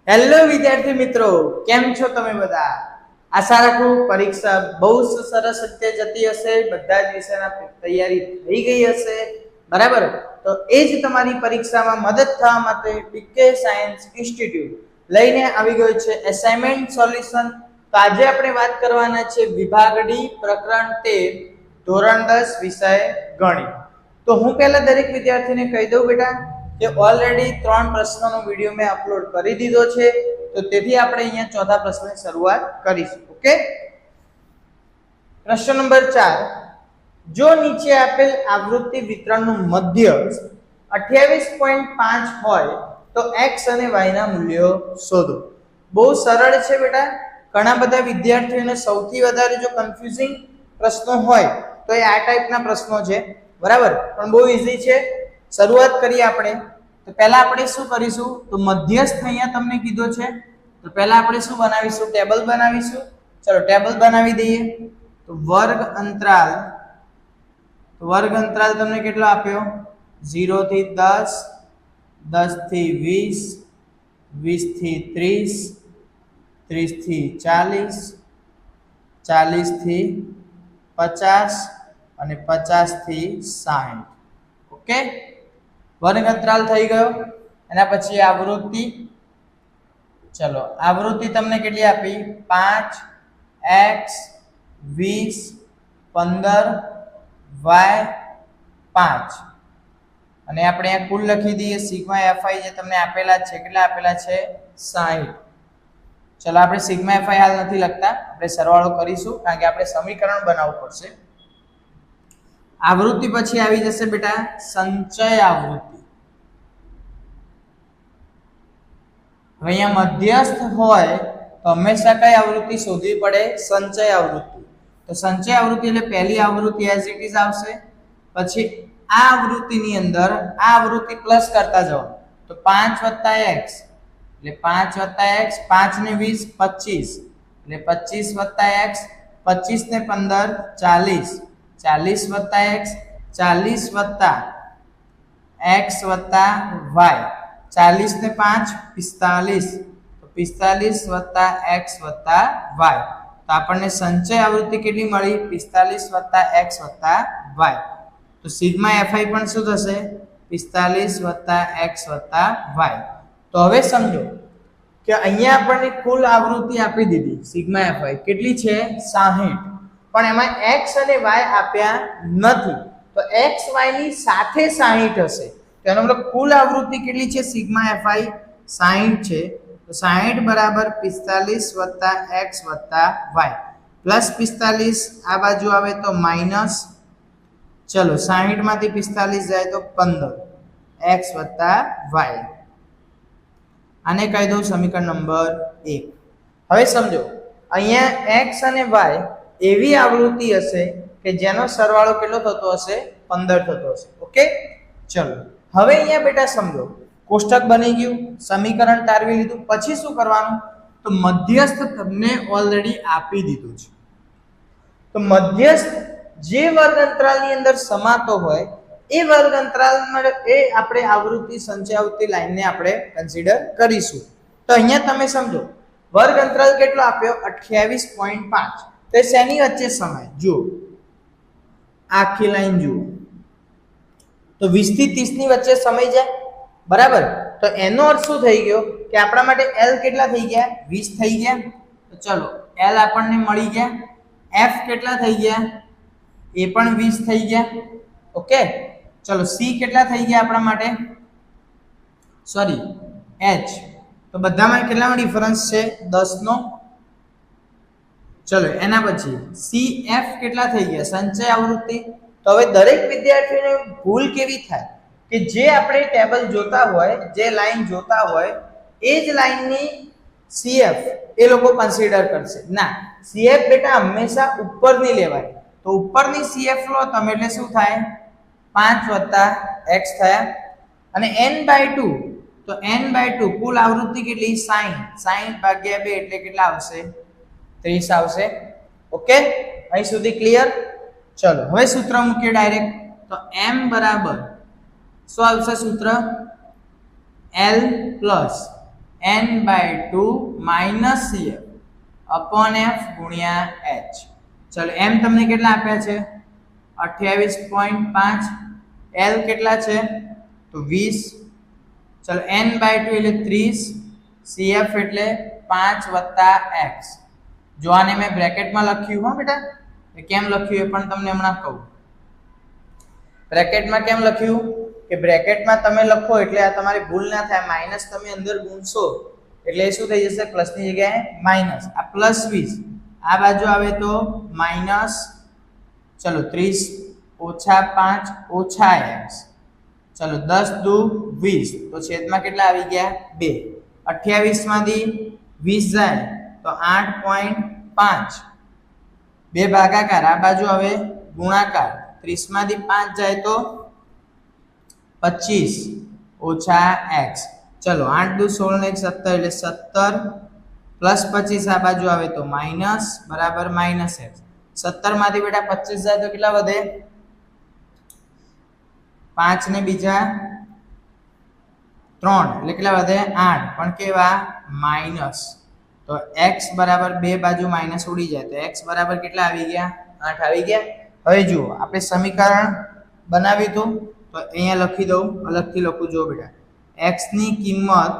Hello વિદ્યાર્થી મિત્રો, કેમ છો તમે બધા? આશા રાખું પરીક્ષા બહુ સરસ રીતે જતી હશે, બધા જ વિષયના તૈયારી થઈ ગઈ હશે, બરાબર? તો એ જ તમારી પરીક્ષામાં મદદ થવા માટે પીકે સાયન્સ ઇન્સ્ટિટ્યૂટ લઈને આવી ગયો છે એસાઇનમેન્ટ સોલ્યુશન. તો આજે આપણે વાત કરવાના છે વિભાગ ડી પ્રકરણ 13 ધોરણ 10 વિષય ગણિત. તો હું પહેલા દરેક વિદ્યાર્થીને કહી દઉં બેટા કે ઓલરેડી 3 પ્રશ્નોનો વિડિયો મેં અપલોડ કરી દીધો છે, તો તેથી આપણે અહીંયા ચોથા પ્રશ્નની શરૂઆત કરીશું. ઓકે, પ્રશ્ન નંબર 4, જો નીચે આપેલ આવૃત્તિ વિતરણનું મધ્ય 28.5 હોય તો x અને y ના મૂલ્યો શોધો. બહુ સરળ છે બેટા. ઘણા બધા વિદ્યાર્થીઓને સૌથી વધારે જો કન્ફ્યુઝિંગ પ્રશ્નો હોય તો એ આ ટાઈપના પ્રશ્નો છે, બરાબર? પણ બહુ ઈઝી છે. શરૂઆત કરીએ આપણે. તો પહેલા આપણે શું કરીશું, તો મધ્યસ્થ અહીંયા તમને કીધો છે, તો પહેલા આપણે શું બનાવીશું, ટેબલ બનાવીશું. ચલો ટેબલ બનાવી દઈએ. તો વર્ગ અંતરાલ તમને કેટલો આપ્યો? 0 થી 10, 10 થી 20, 20 થી 30, 30 થી 40, 40 થી 50 અને 50 થી 60. ઓકે, વર્ગ અંતરાલ થઈ ગયો. એના પછી આવૃત્તિ. ચલો આવૃત્તિ તમને કેટલી આપી? 5x 20 15 y 5. અને આપણે આ કુલ લખી દઈએ સિગ્મા fi જે તમને આપેલા છે. કેટલા આપેલા છે? 60. ચલો આપણે સિગ્મા fi હાલ નથી લખતા, આપણે સરવાળો કરીશું કારણ કે આપણે સમીકરણ બનાવવું પડશે. આવૃત્તિ પછી આવી જશે બેટા સંચય આવૃત્તિ. હવે અહીંયા મધ્યસ્થ હોય તો હંમેશા કઈ આવૃત્તિ શોધવી પડે? સંચય આવૃત્તિ. તો સંચય આવૃત્તિ એટલે પહેલી આવૃત્તિ એઝ ઇટ ઇઝ આવશે. પછી આ આવૃત્તિની અંદર આ આવૃત્તિ પ્લસ કરતા જાઓ. તો 5 + x એટલે 5 + x, 5 ને 20 25 એટલે 25 + x, 25 ને 15 40, 40 + x, 40 + x + y, 40 ને 5 45, તો 45 + x + y. તો આપણને સંચય આવૃત્તિ કેટલી મળી? 45 + x + y. તો સિગ્મા fi પણ શું થશે? 45 + x + y. તો હવે સમજો કે અહીંયા આપણને કુલ આવૃત્તિ આપી દીધી સિગ્મા fi કેટલી છે? 60. પણ એમાં x અને y આપ્યા નથી. તો x y ની સાથે 60 હશે. તો એનો મતલબ કુલ આવૃત્તિ કેટલી છે? સિગ્મા fi 60 છે. તો 60 બરાબર 45 + x + y. પ્લસ 45 આ બાજુ આવે તો માઈનસ. ચલો 60 માંથી 45 જાય તો 15 x + y. આને કહી દઉં સમીકરણ નંબર 1. હવે સમજો અહીંયા x અને y એવી આવૃત્તિ હશે કે જેનો સરવાળો કેટલો થતો હશે? 15 થતો હશે. ઓકે, ચલો હવે અહીંયા બેટા સમજો કોષ્ટક બની ગયું, સમીકરણ તારવી લીધું. પછી શું કરવાનું? તો મધ્યસ્થ તમને ઓલરેડી આપી દીધું છે. તો મધ્યસ્થ જે વર્ગ અંતરાલની અંદર સમાતો હોય એ વર્ગ અંતરાલમાં એ આપણે આવૃત્તિ સંચય આવૃત્તિ લાઈનને આપણે કન્સિડર કરીશું. તો અહીંયા તમે સમજો વર્ગ અંતરાલ કેટલો આપ્યો? 28.5. તો શેની વચ્ચે સમાય? જુઓ આખી લાઈન જુઓ તો 20 થી 30 ની વચ્ચે સમાઈ જાય, બરાબર? તો એનો અર્થ શું થઈ ગયો કે આપણા માટે L કેટલા થઈ ગયા? 20 થઈ ગયા. તો ચલો L આપણને મળી ગયા. F કેટલા થઈ ગયા? એ પણ 20 થઈ ગયા. ઓકે, ચલો C કેટલા થઈ ગયા આપણા માટે? Sorry H. તો બધામાં કેટલાનો ડિફરન્સ છે? 10 નો. ચલો એના પછી CF કેટલા થઈ ગયા? સંચય આવૃત્તિ. તો હવે દરેક વિદ્યાર્થીને ભૂલ કેવી થાય કે જે આપણે ટેબલ જોતા હોય, જે લાઈન જોતા હોય એ જ લાઈનની CF એ લોકો કન્સિડર કરશે. ના, CF બેટા હંમેશા ઉપરની લેવાય. તો ઉપરની CF લો તમે એટલે શું થાય? 5 + x થયા. અને n/2 તો n/2 કુલ આવૃત્તિ કેટલી? 60. 60/2 એટલે કેટલા આવશે? 30 આવશે. ઓકે, અહીં સુધી ક્લિયર? ચલો હવે સૂત્ર મૂકીએ ડાયરેક્ટ. તો m બરાબર શું આવશે સૂત્ર? L + n/2 minus CF upon F ગુણ્યા H. ચલો m તમને કેટલા આપ્યા છે 28.5, L કેટલા છે તો 20. ચલો n/2 એટલે 30, CF એટલે 5 + x. જો આને મેં બ્રેકેટમાં લખ્યું હો બેટા, એ કેમ લખ્યું એ પણ તમને હમણાં કહું. બ્રેકેટમાં કેમ લખ્યું કે બ્રેકેટમાં તમે લખો એટલે આ તમારી ભૂલ ના થાય, માઈનસ તમે અંદર ગુણશો એટલે શું થઈ જશે પ્લસની જગ્યાએ માઈનસ. આ પ્લસ 20 આ બાજુ આવે તો માઈનસ ચલો 30 ઓછા 5 ઓછા x. ચલો 10 દુ 20 તો છેદમાં કેટલા આવી ગયા 2. 28 માંથી 20 જાય તો 8.5. 2 ભાગાકાર આ બાજુ હવે ગુણાકાર. 30 માંથી 5 જાય તો 25 ઓછા x. ચલો 8 દુ 16 ને 17 એટલે 17 પ્લસ 25 આ બાજુ આવે તો માઈનસ બરાબર માઈનસ x. 17 માંથી બેટા 25 જાય તો કેટલા વધે 5 ને બીજા 3 એટલે કેટલા વધે 8 પણ કેવા માઈનસ. તો x બરાબર બે બાજુ માઈનસ ઉડી જાય તો x બરાબર કેટલા આવી ગયા 8 આવી ગયા. હવે જુઓ આપણે સમીકરણ બનાવ્યું હતું તો અહીંયા લખી દઉં, અલગથી લખું જો બેટા. x ની કિંમત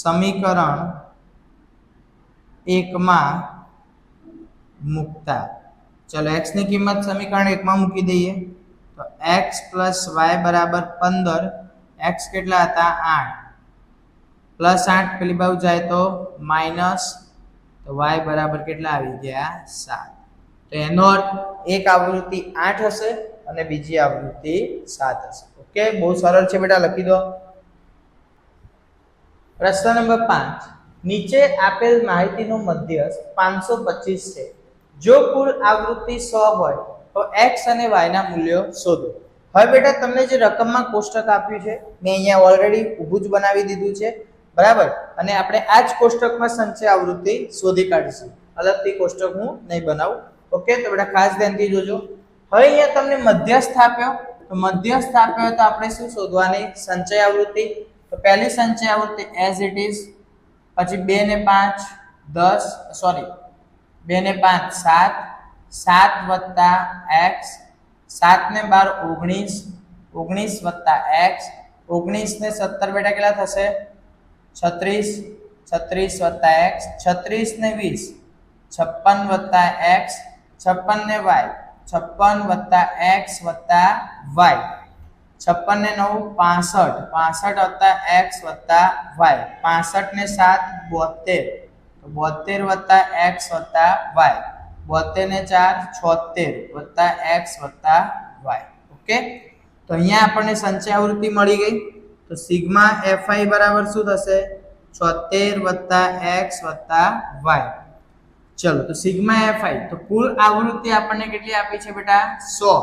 સમીકરણ 1 માં મૂકતા. ચલો x ની કિંમત સમીકરણ 1 માં મૂકી દઈએ તો x + y બરાબર 15. x કેટલા હતા 8 +8 પેલી બાજુ જાય તો માઈનસ, તો y બરાબર કેટલા આવી ગયા 7. તો એનો અર્થ એક આવૃત્તિ 8 હશે અને બીજી આવૃત્તિ 7 હશે. ઓકે, બહુ સરળ છે બેટા, લખી દો. પ્રશ્ન નંબર 5, નીચે આપેલ માહિતીનો મધ્યસ્થ 525 છે. જો કુલ આવૃત્તિ 100 હોય તો x અને y ના મૂલ્યો શોધો. હવે બેટા તમને જે રકમમાં કોષ્ટક આપ્યું છે મેં અહીંયા ઓલરેડી ઊભું જ બનાવી દીધું છે બરાબર, અને આપણે આ જ કોષ્ટકમાં સંચય આવૃત્તિ શોધી કાઢીશું. અલગથી કોષ્ટક હું નહીં બનાવું. ઓકે, તો બેટા ખાસ ધ્યાનથી જોજો. હવે અહીંયા તમને મધ્યસ્થ આપ્યો તો મધ્યસ્થ આપ્યો તો આપણે શું શોધવાની સંચય આવૃત્તિ. તો પહેલી સંચય આવૃત્તિ એઝ ઇટ ઇઝ, પછી 2 ને 5 10 સોરી 2 ને 5 7, 7 વત્તા x, 7 ને 12 19, 19 વત્તા x, 19 ને 17 બેટા કેટલા થશે 36, 36 વત્તા x, 36 ને 20 56 વત્તા x, 56 ને y, 56 વત્તા x વત્તા y, 56 ને 9 65, 65 વત્તા x વત્તા y, 65 ને 7 72, 72 વત્તા x વત્તા y, 72 ને 4 76 વત્તા x વત્તા y. ઓકે, તો અહીંયા આપણને સંચય આવૃત્તિ મળી ગઈ. તો સિગ્મા fi બરાબર શું થશે 76 વત્તા x વત્તા y. ચલો તો સિગ્મા fi, તો કુલ આવૃત્તિ આપણને કેટલી આપી છે બેટા 100.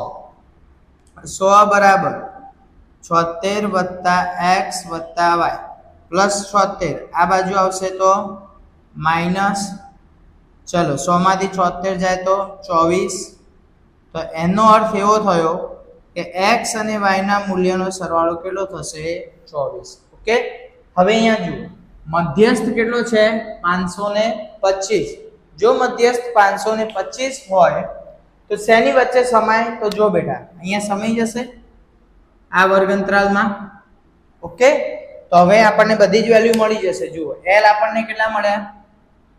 100 બરાબર 76 વત્તા x વત્તા y પ્લસ 76 આ બાજુ આવશે તો માઈનસ. ચલો 100 માંથી 76 જાય તો 24. તો એનો અર્થ એવો થયો કે x અને y ના મૂલ્યનો સરવાળો કેટલો થશે 24. ઓકે, હવે અહીંયા જુઓ મધ્યસ્થ કેટલો છે 525. જો મધ્યસ્થ 525 હોય તો શેની વચ્ચે સમાય તો જો બેટા અહીંયા સમાઈ જશે આ વર્ગ અંતરાલમાં. ઓકે, તો હવે આપણને બધી જ વેલ્યુ મળી જશે. જુઓ l આપણને કેટલા મળ્યા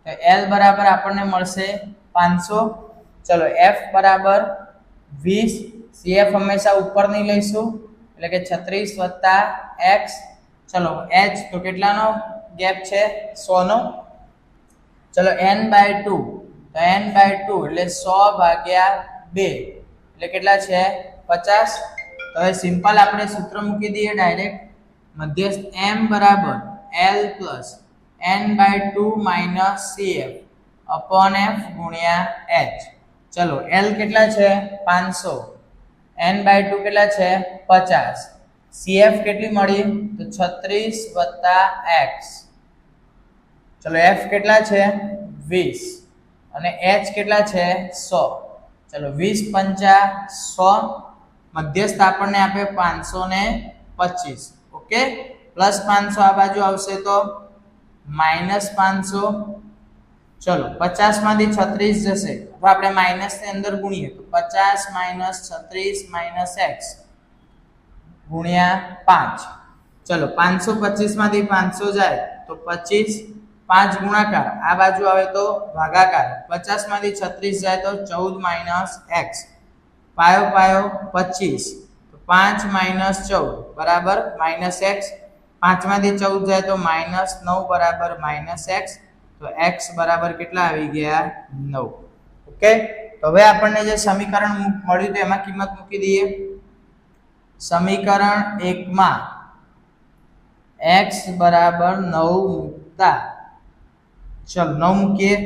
તો l બરાબર આપણને મળશે 500. ચલો f બરાબર 20, CF હંમેશા ઉપર નહીં લઈશું એટલે કે 36 વત્તા x. ચલો h તો કેટલાનો ગેપ છે 100 નો. ચલો n/2, તો n/2 એટલે 100 ભાગ્યા 2 એટલે કેટલા છે 50. તો હવે સિમ્પલ આપણે સૂત્ર મૂકી દઈએ ડાયરેક્ટ. મધ્યસ્થ m બરાબર l plus n/2 minus CF upon f ગુણ્યા h. ચલો l કેટલા છે 500, n/2 કેટલા છે 50, CF કેટલી મળી તો 36 વત્તા x. ચલો f કેટલા છે 20 અને h કેટલા છે 100. ચલો 20 પંચા 100, મધ્યસ્થ આપણને આપે 525. ઓકે, પ્લસ 500 આ બાજુ આવશે તો માઇનસ 500. ચલો 50 માંથી 36 જશે તો આપણે માઇનસ ની અંદર ગુણીએ તો 50 માઇનસ 36 માઇનસ x ગુણ્યા 5. ચલો 525 માંથી 500 જાય તો 25, 5 ગુણાકાર આ બાજુ આવે તો ભાગાકાર, 50 માંથી 36 જાય તો 14 માઇનસ x, પાયો પાયો 25 તો 5 માઇનસ 14 બરાબર માઇનસ x, 5 માંથી 14 જાય તો માઇનસ 9 બરાબર માઇનસ x, તો x બરાબર કેટલા આવી ગયા 9. ઓકે, તો હવે આપણને જે સમીકરણ મળ્યું તો એમાં કિંમત મૂકી દઈએ. સમીકરણ 1 માં x બરાબર 9 મૂકતા, ચલ 9 મૂકીએ,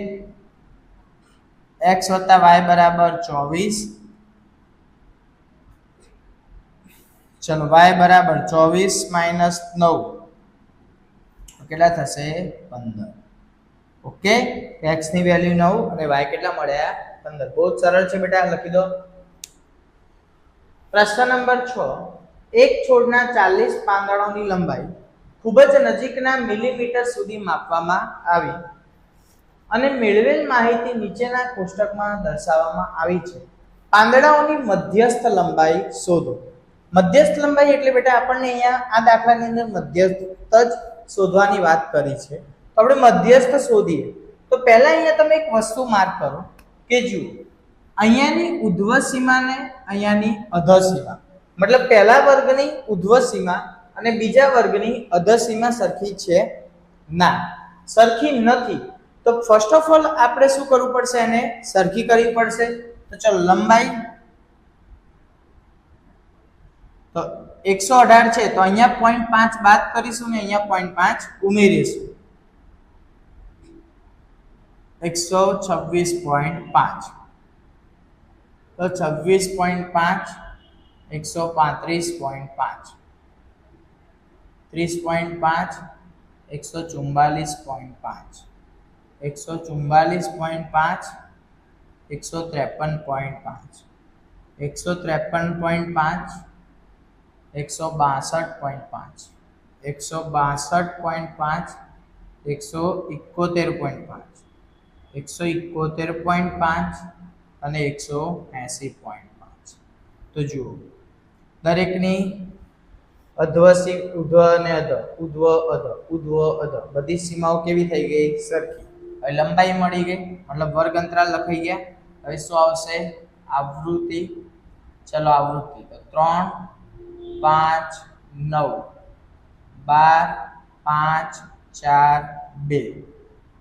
x વત્તા y બરાબર 24, ચલો y બરાબર 24 માઇનસ 9 કેટલા થશે 15. ઓકે, x ની વેલ્યુ 9 અને y કેટલા મળ્યા 15. બહુ સરળ છે બેટા, લખી દો. પ્રશ્ન નંબર 6, એક છોડના 40 પાંદડાઓની લંબાઈ ખૂબ જ નજીકના મિલીમીટર સુધી માપવામાં આવી અને મેળવેલ માહિતી નીચેના કોષ્ટકમાં દર્શાવવામાં આવી છે. પાંદડાઓની મધ્યસ્થ લંબાઈ શોધો. મધ્યસ્થ લંબાઈ એટલે બેટા આપણને અહીંયા આ દાખલાની અંદર મધ્યસ્થ જ શોધવાની વાત કરી છે. તો આપણે મધ્યસ્થ શોધીએ તો પહેલા અહીંયા તમે એક વસ્તુ માર્ક કરો કે જુઓ, અહીંયાની ઉધ્વ સીમા ને અહીંયાની અધઃ સીમા, મતલબ પહેલા વર્ગની ઉધ્વ સીમા અને બીજા વર્ગની અધઃ સીમા સરખી છે ના, સરખી નથી. તો ફર્સ્ટ ઓફ ઓલ આપણે શું કરવું પડશે, એને સરખી કરવી પડશે. તો ચલો લંબાઈ તો 118 છે તો અહીંયા 0.5 બાદ કરીશું ને અહીંયા 0.5 ઉમેરીશું, 126.5 તો 26.5 135.5 30.5 144.5 144.5 153.5 153.5 162.5 162.5 171.5 171.5 અને 180.5. તો જુઓ દરેકની અધ્વ ઉધ્વ અને અધઃ, ઉધ્વ અધઃ, ઉધ્વ અધઃ બધી સીમાઓ કેવી થઈ ગઈ સરખી. હવે લંબાઈ મળી ગઈ મતલબ વર્ગ અંતરાલ લખાઈ ગયા. હવે શું આવશે આવૃત્તિ. ચલો આવૃત્તિ તો 3 5 9 12 5 4 2.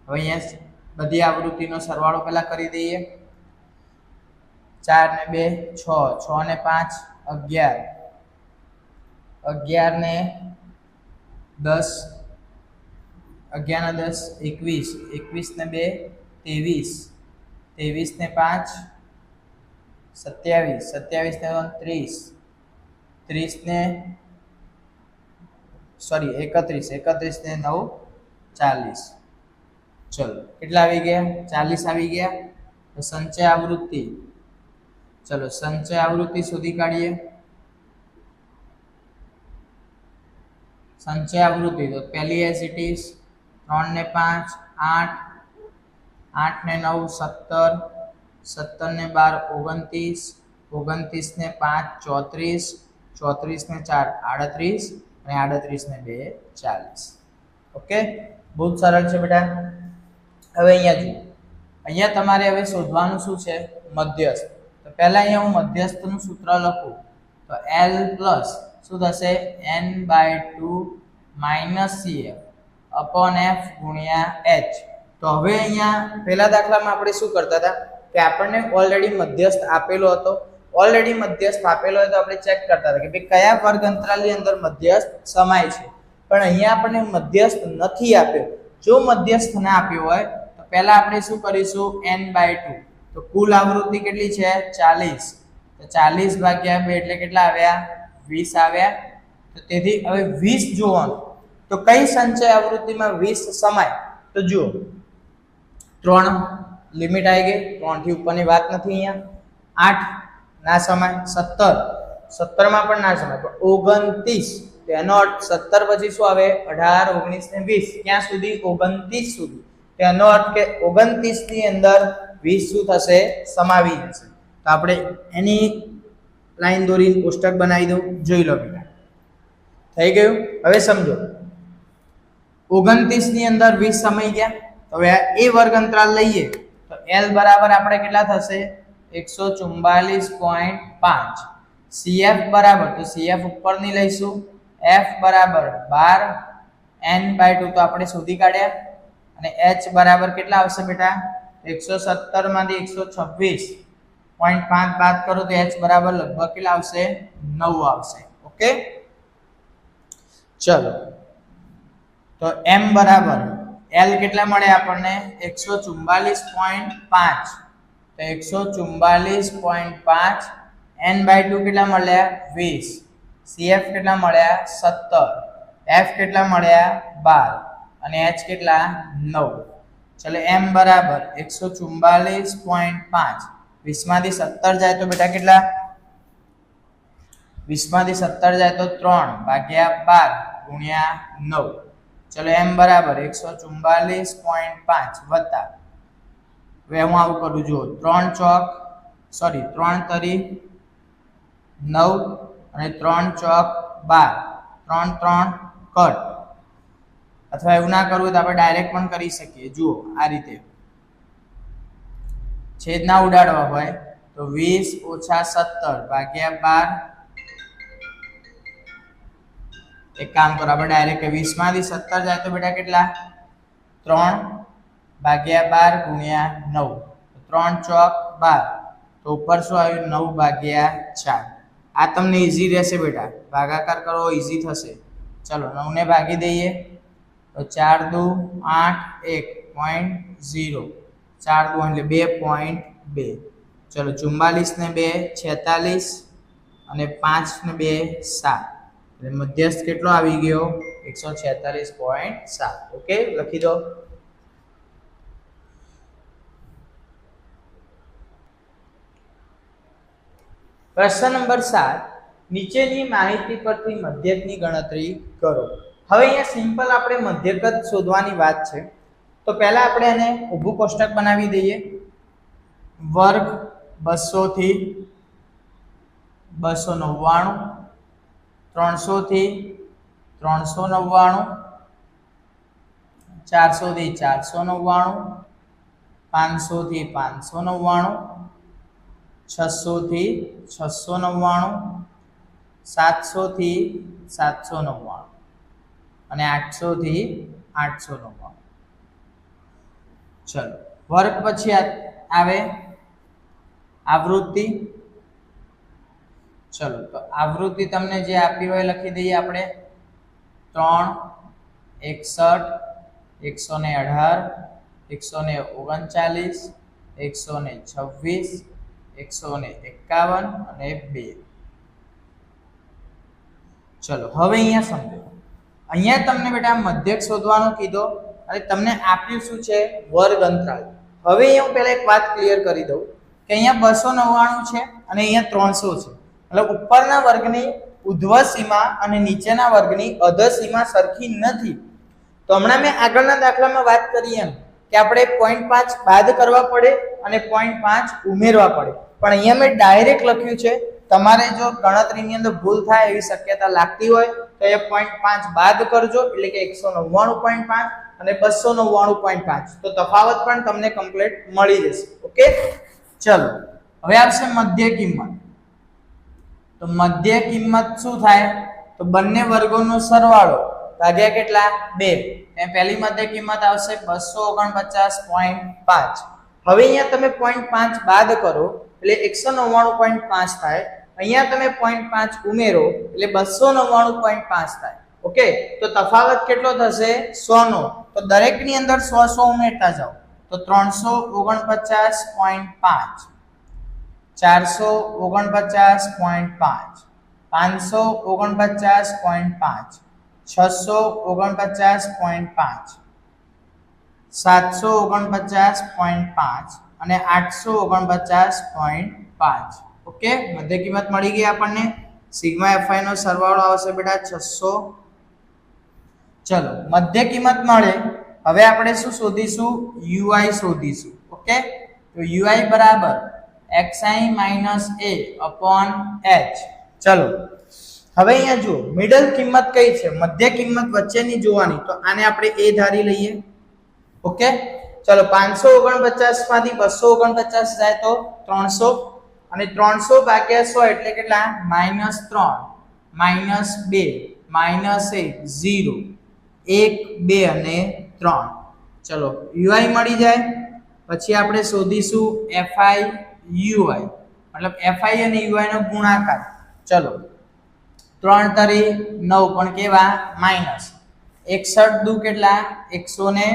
હવે અહીંયા બધી આવૃત્તિનો સરવાળો પહેલા કરી દઈએ. 4 ને 2 6, 6 ને 5 11, 11 ને 10, 11 ને 10 21, 21 ને 2 23, 23 ને 5 27, 27 ને 30, 30 ને 31, 31 ને 9 40. ચલો કેટલા આવી ગયા 40 આવી ગયા. તો સંચય આવૃત્તિ, ચલો સંચય આવૃત્તિ શોધી કાઢીએ. સંચય આવૃત્તિ તો પહેલી એઝ ઇટ ઇઝ 3 ને 5 8, 8 ને 9 17, 17 ને 12 29, 29 ને 5 34, 34 ને 4 38 અને 38 ને 2 40. ઓકે, બહુ જ સરળ છે બેટા. હવે અહીંયા જુઓ, અહીંયા તમારે હવે શોધવાનું શું છે મધ્યસ્થ. તો પહેલા અહીંયા હું મધ્યસ્થનું સૂત્ર લખું તો L પ્લસ શું થશે n/2 CF અપોન F ગુણ્યા H. તો હવે અહીંયા પહેલા દાખલામાં આપણે શું કરતા હતા કે આપણને ઓલરેડી મધ્યસ્થ આપેલો હતો. ઓલરેડી મધ્યસ્થ આપેલો હોય તો આપણે ચેક કરતા હતા કે ભાઈ કયા વર્ગ અંતરાલની અંદર મધ્યસ્થ સમાય છે. પણ અહીંયા આપણને મધ્યસ્થ નથી આપ્યો. જો મધ્યસ્થ ના આપ્યો હોય તો પહેલા આપણે શું કરીશું n/2. તો કુલ આવૃત્તિ કેટલી છે 40. તો 40 ભાગ્યા 2 એટલે કેટલા આવ્યા 20 આવ્યા. તો તેથી હવે 20 જોવાનું તો કઈ સંચય આવૃત્તિમાં 20 સમાય. તો જુઓ 3 લિમિટ આવી ગઈ, 3 થી ઉપરની વાત નથી. અહીંયા 8 ના સમાય, 17 માં પણ ના સમાય, પણ 29 તેનો અર્થ 17 પછી શું આવે 18 19 ને 20 ક્યાં સુધી 29 સુધી તેનો અર્થ કે 29 ની અંદર 20 શું થશે સમાવી જશે તો આપણે એની લાઈન દોરીને કોષ્ટક બનાવી દઉં જોઈ લો બેટા થઈ ગયું હવે સમજો 29 ની અંદર 20 સમાઈ ગયા તો હવે એ વર્ગ અંતરાલ લઈએ તો L બરાબર આપણે કેટલા થશે 144.5 CF બરાબર તો CF ઉપરની લઈશું F બરાબર 12 n/2 તો આપણે શોધી કાઢ્યા અને H બરાબર કેટલા આવશે બેટા 117 માંથી 126.5 બાદ કરો તો H બરાબર લગભગ કેટલા આવશે 9 આવશે ઓકે ચલો તો M બરાબર L કેટલા મળે આપણને 144.5 તો 144.5 n/2 કેટલા મળ્યા 20 CF કેટલા મળ્યા 17 F કેટલા મળ્યા 12 અને H કેટલા 9 ચલો M બરાબર 144.5 20 માંથી 17 જાય તો બેટા કેટલા 20 માંથી 17 જાય તો 3 ભાગ્યા 12 ગુણ્યા 9 ચલો M બરાબર 144.5 વત્તા હવે હું આવું કરું જો 3 તરી 9 અને 3 ચોક 12 3 કટ અથવા એવું ના કરવું તો આપણે ડાયરેક્ટ પણ કરી શકીએ જુઓ આ રીતે છેદ ના ઉડાડવા હોય તો 20 - 17 ભાગ્યા 12 એક કામ કરો આપણે ડાયરેક્ટ 20 માંથી 17 જાય તો બેટા કેટલા 3 ભાગ્યા 12 ગુણ્યા 9 3 ચોક 12 તો ઉપર શું આવ્યું 9 ભાગ્યા 4 આ તમને ઈઝી રહેશે બેટા ભાગાકાર કરો ઈઝી થશે ચલો 9 ને ભાગી દઈએ તો 4 દુ 8 1.0 4 દુ એટલે 2.2 ચલો 44 ને 2 46 અને 5 ને 2 7 એટલે મધ્યસ્થ કેટલો આવી ગયો 146.7 ઓકે લખી દો પ્રશ્ન નંબર 7 નીચેની માહિતી પરથી મધ્યકની ગણતરી કરો હવે અહીંયા સિમ્પલ આપણે મધ્યક જ શોધવાની વાત છે તો પહેલા આપણે એને ઊભું કોષ્ટક બનાવી દઈએ વર્ગ 200 થી 299 300 થી 399 400 થી 499 500 થી 599 600 થી 699 700 થી 799 અને 800 થી 899 ચલો વર્ગ પછી આવે આવૃત્તિ ચલો તો આવૃત્તિ તમને જે આપી હોય લખી દઈએ આપણે 3 61 118 139 126 151 અને 2 ચલો હવે અહીંયા સમજો અહીંયા તમને બેટા મધ્યક શોધવાનું કીધો અને તમને આપ્યું શું છે વર્ગ અંતરાલ હવે અહીંયા હું પહેલા એક વાત ક્લિયર કરી દઉં કે અહીંયા 299 છે અને અહીંયા 300 છે એટલે ઉપરના વર્ગની ઉધ્વ સીમા અને નીચેના વર્ગની અધર સીમા સરખી નથી તો હમણાં મેં આગળના દાખલામાં વાત કરી એમ કે આપણે 0.5 બાદ કરવા પડે અને 0.5 ઉમેરવા પડે પણ અહીંયા મેં ડાયરેક્ટ લખ્યું છે તમારે જો ગણતરીની અંદર ભૂલ થાય એવી શક્યતા લાગતી હોય તો એ 0.5 બાદ કરજો એટલે કે 199.5 અને 299.5 તો તફાવત પણ તમને કમ્પ્લીટ મળી જશે ઓકે ચલો હવે આવશે મધ્ય કિંમત તો મધ્ય કિંમત શું થાય તો બંને વર્ગોનો સરવાળો ભાગ્યા કેટલા 2 એ પહેલી મધ્ય કિંમત આવશે 249.5 હવે અહીંયા તમે 0.5 બાદ કરો એટલે 199.5 થાય અહીંયા તમે 0.5 ઉમેરો એટલે 299.5 થાય ઓકે તો તફાવત કેટલો થશે 100 નો તો દરેકની અંદર 100 ઉમેરતા જાઓ તો 349.5 449.5 549.5 649.5 749.5 અને 849.5 ઓકે મધ્ય કિંમત મળી ગઈ આપણને સિગ્મા એફઆઈ નો સરવાળો આવશે બેટા 600. ચલો મધ્ય કિંમત મળે. હવે આપણે શું શોધીશું? યુઆઈ શોધીશું. ઓકે, તો યુઆઈ બરાબર xi minus a upon h. ચલો હવે અહીંયા જુઓ મિડલ કિંમત કઈ છે, મધ્ય કિંમત વચ્ચેની જોવાની, તો આને આપણે a ધારી લઈએ. ઓકે, ચલો 549 માંથી 249 જાય તો 300 અને 300 ભાગ્યા 100 એટલે કેટલા? -3 -2 -1 0 1 2 અને 3. ચલો યુઆઈ મળી જાય. પછી આપણે શોધીશું fi ui, મતલબ fi અને ui નો ગુણાકાર. ચલો 3 તરી 9 પણ કેવા? માઈનસ 61 દુ કેટલા? 100 ને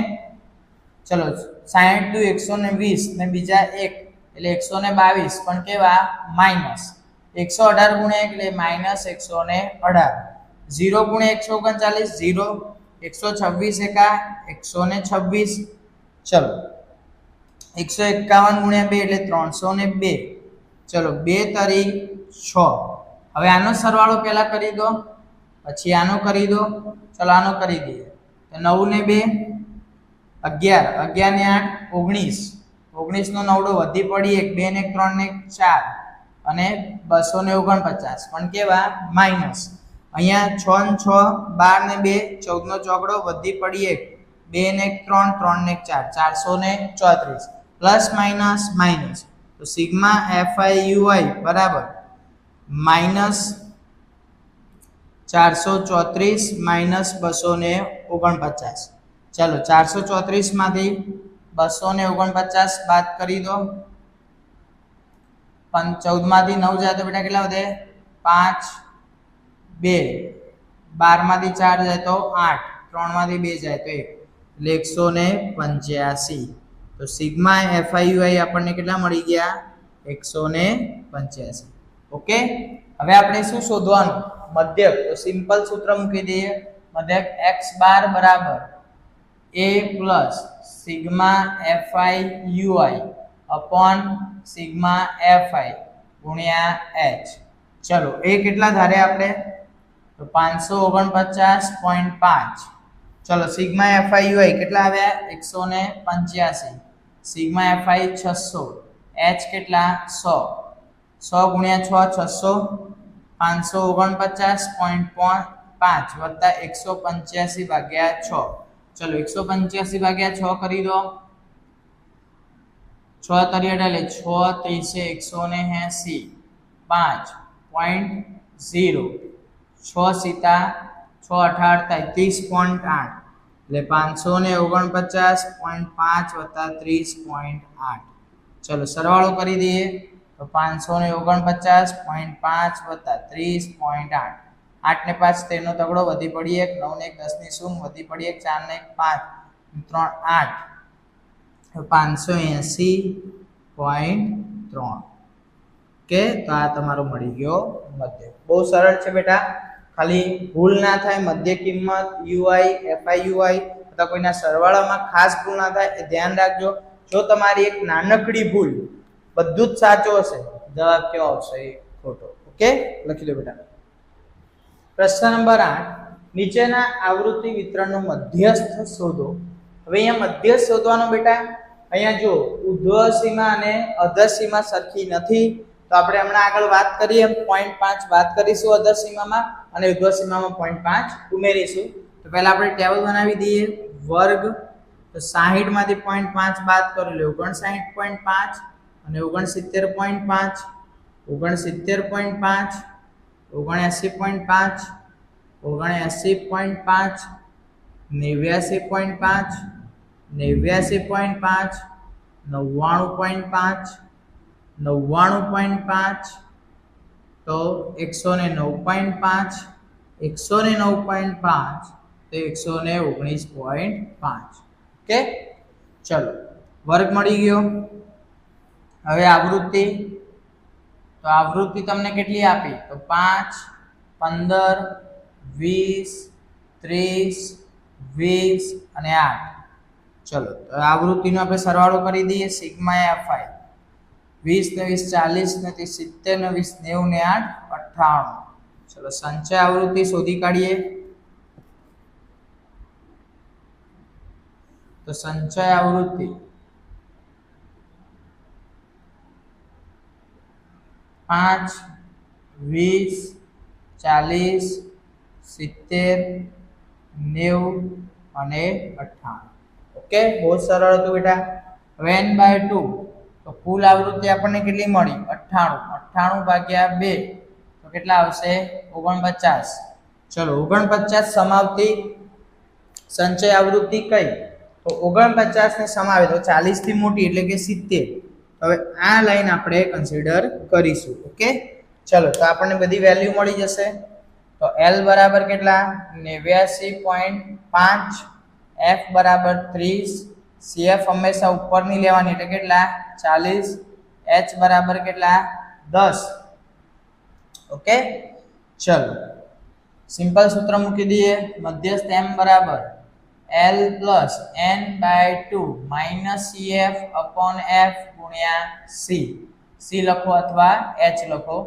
ચલો 60 દુ 120 ને બીજા 1 એટલે 122 પણ કેવા? માઈનસ 118 ગુણ્યા એટલે માઈનસ 118. 0 ગુણ્યા 139 0, 126 એકા 126. ચલો 151 ગુણ્યા 2 એટલે 302. ચલો 2 તરી 6. હવે આનો સરવાળો પહેલા કરી દો, પછી આનો કરી દો. ચલો આનો કરી દઈએ તો 9 ને 2 11, 11 ને 8 19, 19 નો નવડો વધી પડી 1, 2 ને 3 ને 4 અને 249 પણ કેવા? માઈનસ. અહીંયા 6 ને 6 12 ને 2 14 નો ચોકડો વધી પડી 1, 2 ને 3 3 ને 4 434 પ્લસ માઈનસ માઈનસ. તો સિગ્મા fi ui બરાબર માઈનસ 434 માઈનસ 249. ચલો 434 માંથી 249 બાદ કરી દો. 14 માંથી 9 જાય તો બેટા કેટલા વધે? 5 2, 12 માંથી 4 જાય તો 8, 3 માંથી 2 જાય તો 1 એટલે 185. તો સિગ્મા fi ui આપણને કેટલા મળી ગયા? 185. ઓકે, હવે આપણે શું શોધવાનું? મધ્યક. તો સિમ્પલ સૂત્ર મૂકી દઈએ. મધ્યક x બાર બરાબર a plus sigma fi ui upon sigma fi ગુણ્યા h. ચલો એ કેટલા ધારે આપણે? તો 549.5. ચલો સિગ્મા fi ui કેટલા આવ્યા? 185. સિગ્મા fi 600, h કેટલા? 100. 100 ગુણ્યા 6 600, 549.5 વત્તા 185 ભાગ્યા 6. ચલો 185 ભાગ્યા 6 કરી દો. 6 તરી 6 ત્રીસે 180, 5.0, 6 સીતા 6 18 30.8 એટલે 549.5 વત્તા 30.8. ચલો સરવાળો કરી દઈએ તો 549.5 વત્તા 30.8. 8 ને 5 13 નો તગડો વધી પડી 1, 9 ને 1 10 ની શૂન્ય વધી પડી 1, 4 ને 1 5 3 8 580.3. કે તો આ તમારો મળી ગયો મધ્ય. બહુ સરળ છે બેટા, ખાલી ભૂલ ના થાય. મધ્ય કિંમત ui fi ui અથવા કોઈના સરવાળામાં ખાસ ભૂલ ના થાય એ ધ્યાન રાખજો. જો તમારી એક નાનકડી ભૂલ બધું જ સાચું હશે, જવાબ કેવો આવશે? ખોટો. ઓકે, લખી લો બેટા. પ્રશ્ન નંબર 8, નીચેના આવૃત્તિ વિતરણનું મધ્યસ્થ શોધો. હવે અહીંયા મધ્યસ્થ શોધવાનો બેટા. અહીંયા જો ઉર્ધ્વ સીમા અને અધર સીમા સરખી નથી, તો આપણે હમણાં આગળ વાત કરીએ 0.5 વાત કરીશું અધર સીમામાં અને ઉર્ધ્વ સીમામાં 0.5 ઉમેરીશું. તો પહેલા આપણે ટેબલ બનાવી દઈએ. વર્ગ તો 60 માંથી 0.5 બાદ કરી લો 59.5 અને 69.5, 69.5, 79.5, 79.5, 89.5, 89.5, 99.5, 99.5, તો 109.5, 109.5 તો 119.5. ઓકે, ચલો વર્ગ મળી ગયો. હવે આવૃત્તિ, તો આવૃત્તિ તમને કેટલી આપી? તો 5, 15, 20, 30, 20 અને 8. ચલો તો આવૃત્તિનો આપણે સરવાળો કરી દઈએ. સિગ્મા fi 20 ને 20 40 ને 30 70 ને 20 90 ને 8 98. ચલો સંચય આવૃત્તિ શોધી કાઢીએ. તો સંચય આવૃત્તિ 5, 20, 40, 70, 90 અને 98. ઓકે, બહુ સરળ હતું બેટા. હવે n બાય 2 તો કુલ આવૃત્તિ આપણને કેટલી મળી? 98. 98 ભાગ્યા 2 તો કેટલા આવશે? 49. ચલો 49 સમાવતી સંચય આવૃત્તિ કઈ? તો 49 ને સમાવે તો 40 થી મોટી એટલે કે 70. હવે આ લાઈન આપણે કન્સિડર કરીશું. ઓકે, ચલો તો આપણને બધી વેલ્યુ મળી જશે. તો L બરાબર કેટલા? 89.5, F બરાબર 30, CF હંમેશા ઉપરની લેવાની એટલે કેટલા? 40, H બરાબર કેટલા? 10. ઓકે, ચલો સિમ્પલ સૂત્ર મૂકી દઈએ. મધ્યસ્થ M બરાબર L plus n by 2 minus CF upon F ગુણ્યા C. C લખો અથવા H લખો.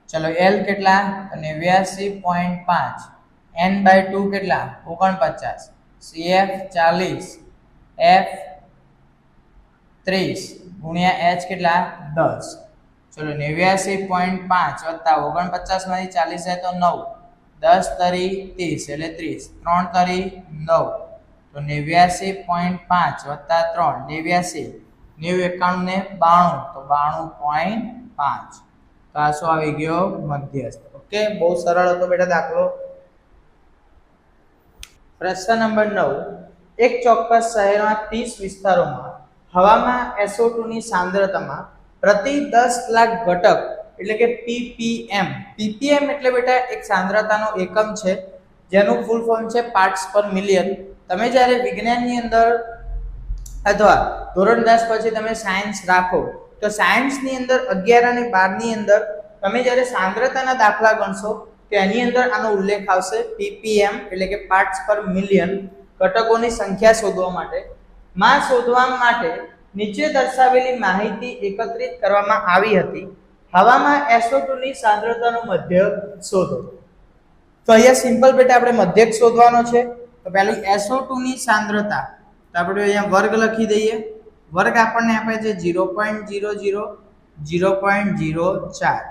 ચલો L કેટલા? 89.5, n બાય 2 કેટલા? 49, CF 40, F 30 ગુણ્યા H કેટલા? 10. ચલો 89.5 વત્તા 49 માંથી 40 જાય તો 9, 10 તરી 30 એટલે 30, 3 તરી 9 તો 89.5 વત્તા 3 89, 91 ને 92 તો 92.5. તો આ શું આવી ગયો? મધ્યસ્થ. ઓકે, બહુ સરળ હતો બેટા દાખલો. પ્રશ્ન નંબર 9. એક ચોક્કસ શહેરમાં 30 વિસ્તારોમાં હવામાં SO2 ની સાંદ્રતામાં પ્રતિ 10 લાખ ઘટક એટલે કે ppm. ppm એટલે બેટા એક સાંદ્રતાનો એકમ છે જેનું ફૂલ ફોર્મ છે પાર્ટ્સ પર મિલિયન. તમે જ્યારે વિજ્ઞાનની અંદર અથવા ધોરણ 10 પછી તમે સાયન્સ રાખો તો સાયન્સની અંદર 11 અને 12 ની અંદર તમે જ્યારે સાંદ્રતાના દાખલા ગણશો તો એની અંદર આનો ઉલ્લેખ આવશે. ppm એટલે કે પાર્ટ્સ પર મિલિયન ઘટકોની સંખ્યા શોધવા માટે માસ શોધવા માટે નીચે દર્શાવેલી માહિતી એકત્રિત કરવામાં આવી હતી. હવામાં SO2 ની સાંદ્રતાનો મધ્યક શોધો. તો અહીંયા સિમ્પલ બેટા આપણે મધ્યક શોધવાનો છે. તો પહેલું SO2 ની સાંદ્રતા તો આપણે અહીંયા વર્ગ લખી દઈએ. વર્ગ આપણને આપે છે 0.00, 0.04,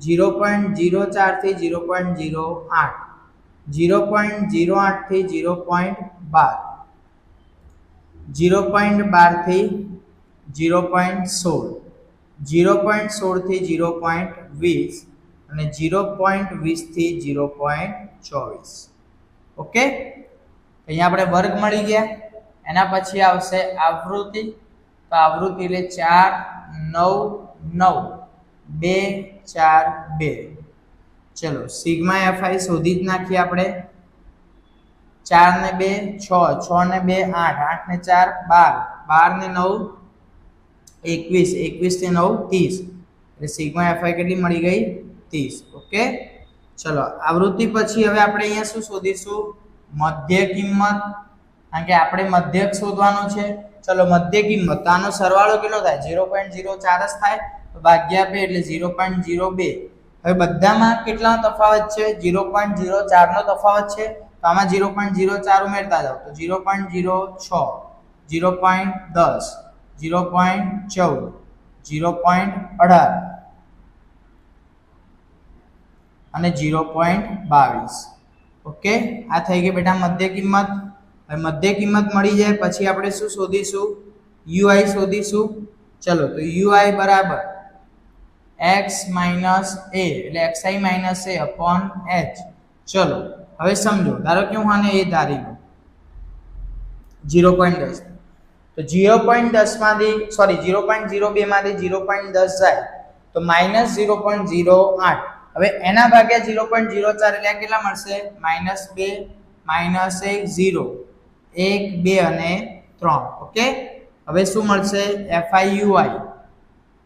0.04 થી 0.08, 0.08 થી 0.12, 0.12 થી 0.16, 0.16 થી 0.20 અને 0.20 થી 0.24. ઓકે, અહીંયા આપણે વર્ગ મળી ગયા. એના પછી આવશે આવૃત્તિ. તો આવૃત્તિ એટલે 4, 9, 9, 2, 4, 2. ચલો સિગ્મા fi શોધી જ નાખીએ આપણે. 4 ને 2 6, 6 ને 2 8, 8 ને 4 12, 12 ને 9 21, 21 થી 9 30. એટલે સિગ્મા fi કેટલી મળી ગઈ? 30. ઓકે, ચલો આવૃત્તિ પછી હવે આપણે અહીંયા શું શોધીશું? મધ્ય કિંમત. કારણ કે આપણે મધ્યક શોધવાનો છે. ચલો મધ્ય કિંમત તો આનો સરવાળો કેટલો થાય? 0.04 જ થાય. તો ભાગ્યા 2 એટલે 0.02. હવે બધામાં કેટલાનો તફાવત છે? 0.04 નો તફાવત છે. તો આમાં 0.04 ઉમેરતા જાઓ તો 0.06, 0.10, 0.14, 0.18 અને 0.22. ઓકે, આ થઈ ગઈ બેટા મધ્ય કિંમત. હવે મધ્ય કિંમત મળી જાય પછી આપણે શું શોધીશું? ui શોધીશું. ચલો તો ui બરાબર x માઇનસ a એટલે xi minus a upon h. ચલો હવે સમજો, ધારો કે હું આને a ધારી લઉં 0.10 તો 0.10 માંથી સોરી 0.02 માંથી 0.10 જાય તો માઇનસ 0.08. હવે એના ભાગ્યા 0.04 એટલે આ કેટલા મળશે? -2, -1 0, 1 2 અને 3. ઓકે, હવે શું મળશે? FIUI.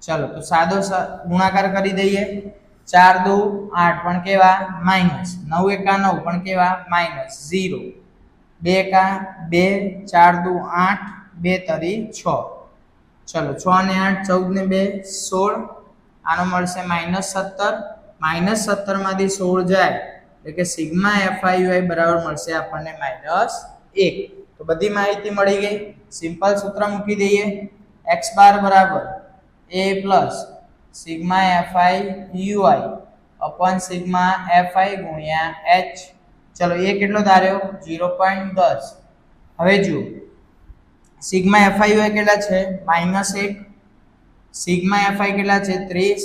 ચલો તો સાદો ગુણાકાર કરી દઈએ. 4 2 8 પણ કેવા? માઇનસ. 9 1 9 પણ કેવા? માઇનસ. 0 2 1 2, 4 2 8, 2 તરી 6. ચલો 6 ને 8 14 ને 2 16. આનો મળશે -17. -17 માંથી 16 જાય એટલે કે સિગ્મા FIUI બરાબર મળશે આપણને -1. તો બધી માહિતી મળી ગઈ. સિમ્પલ સૂત્ર મૂકી દઈએ. x બાર બરાબર a plus sigma FIUI upon sigma FI ગુણ્યા h. ચલો એ કેટલો ધાર્યો 0.10. હવે જુઓ સિગ્મા FIUI કેટલા છે -1, સિગ્મા FI કેટલા છે 30,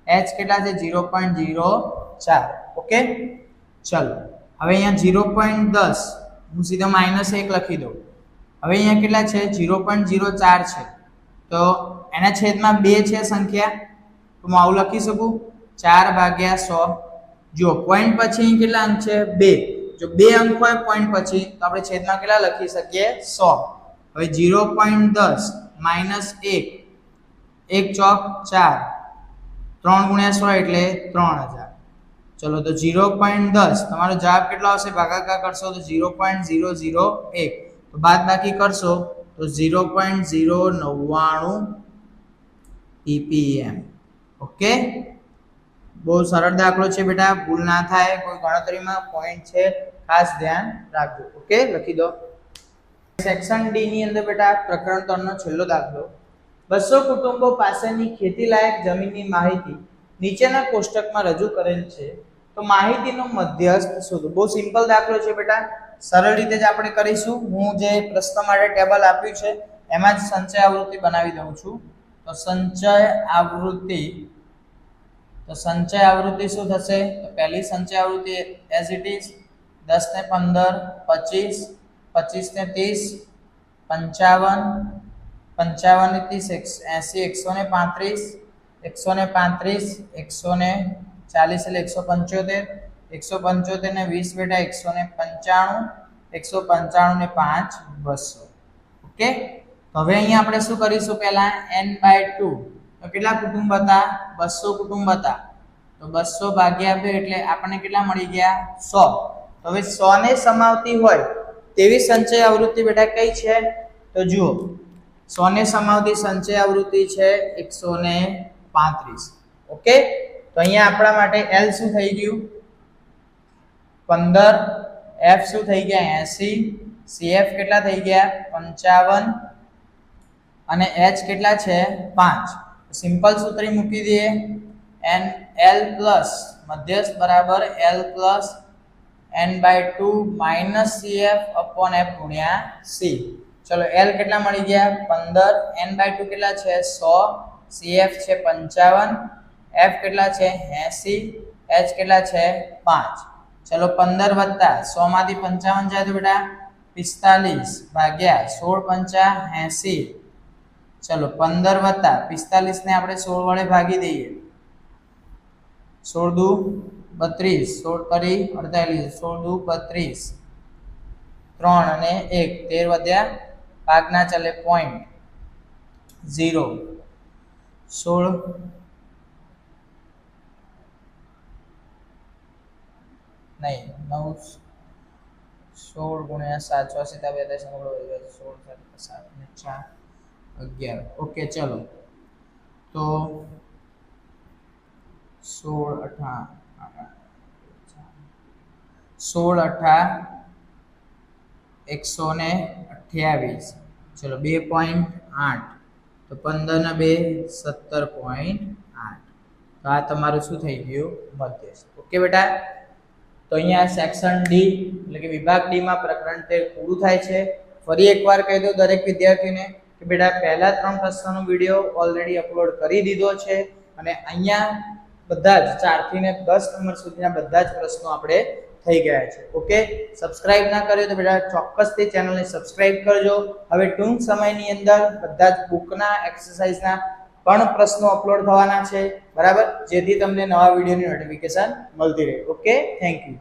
h કેટલા છે 0.04. ઓકે ચલો હવે અહીંયા 0.10 હું સીધો -1 લખી દઉં. હવે અહીંયા કેટલા છે 0.04 છે તો એના છેદમાં 2 છે સંખ્યા તો હું આવું લખી શકું 4/100. જો પોઈન્ટ પછી કેટલા અંક છે 2. જો 2 અંક હોય પોઈન્ટ પછી તો આપણે છેદમાં કેટલા લખી શકીએ 100. હવે 0.10 -1 1 ચોક 4 3 ગુણ્યા 100 એટલે 3000. ચલો તો 0.10 તમારો જવાબ કેટલો આવશે ભાગાકાર કરશો તો 0.001 તો બાદબાકી કરશો તો 0.099 ppm. ઓકે બહુ સરળ દાખલો છે બેટા, ભૂલ ના થાય. કોઈ ગણતરીમાં પોઈન્ટ છે ખાસ ધ્યાન રાખજો. ઓકે લખી દો. સેક્શન ડી ની અંદર બેટા પ્રકરણ 3 નો છેલ્લો દાખલો 200 કુટુંબો પાસેની ખેતીલાયક જમીનની માહિતી નીચેના કોષ્ટકમાં રજૂ કરેલ છે તો માહિતીનો મધ્યસ્થ શોધો. બહુ સિમ્પલ દાખલો છે બેટા, સરળ રીતે જ આપણે કરીશું. હું જે પ્રશ્ન માટે ટેબલ આપ્યું છે એમાં જ સંચય આવૃત્તિ બનાવી દઉં છું. તો સંચય આવૃત્તિ શું થશે તો પહેલી સંચય આવૃત્તિ એઝ ઇટ ઇઝ 10 ને 15 25 25 ને 30 55 55 ને 30 80 135 135 140 એટલે 175 175 ને 20 બેટા 195 ને 5 200. ઓકે તો હવે અહીંયા આપણે શું કરીશું પહેલા n/2 તો કેટલા કુટુંબ હતા 200 કુટુંબ હતા તો 200 ભાગ્યા 2 એટલે આપણને કેટલા મળી ગયા 100. તો હવે 100 ને સમાવતી હોય તેવી સંચય આવૃત્તિ બેટા કઈ છે તો જુઓ 100 ને સમાવતી સંચય આવૃત્તિ છે 135. ઓકે તો અહીંયા આપણા માટે L શું થઈ ગયું 15, F શું થઈ ગયા 80, CF કેટલા થઈ ગયા 55 અને H કેટલા છે 5. સિમ્પલ સૂત્ર મૂકી દઈએ L પ્લસ મધ્યસ્થ બરાબર L plus n/2 minus CF upon F ગુણ્યા C. ચલો L કેટલા મળી ગયા 15, n/2 કેટલા છે 100, CF છે 55, F કેટલા છે 80, H કેટલા છે 5. ચલો 15 વત્તા 100 માંથી 55 જાય તો બેટા 45 ભાગ્યા 16 × 80. ચલો 15 વત્તા 45 ને આપણે 16 વડે ભાગી દઈએ 16 દુ 32, 16 કરી 48, 16 દુ 32, 3 અને 1 13 વધ્યા ભાગના ચાલે પોઈન્ટ 0 16 નહીં 9 16 ગુણ્યા 7 84 16 7 11. ઓકે ચલો તો 16 128. ચલો 2.8 તો 15 ના 2 17.8. તો આ તમારું શું થઈ ગયું મધ્યસ્થ. ઓકે બેટા તો અહીંયા સેક્શન ડી એટલે કે વિભાગ ડી માં પ્રકરણ 13 પૂરું થાય છે. ફરી એકવાર કહી દો દરેક વિદ્યાર્થીને કે બેટા પહેલા 3 પ્રશ્નોનો વિડિયો ઓલરેડી અપલોડ કરી દીધો છે અને અહીંયા બધા જ 4 થી 10 નંબર સુધીના બધા જ પ્રશ્નો આપણે થઈ ગયા છે. ઓકે સબસ્ક્રાઇબ ના કર્યો તો બેટા ચોક્કસથી ચેનલને સબસ્ક્રાઇબ કરજો. હવે ટૂંક સમયની અંદર બધા જ બુકના એક્સરસાઇઝના પણ પ્રશ્નો અપલોડ થવાના છે બરાબર, જેથી તમને નવા વિડિયોની નોટિફિકેશન મળતી રહે. Okay thank you.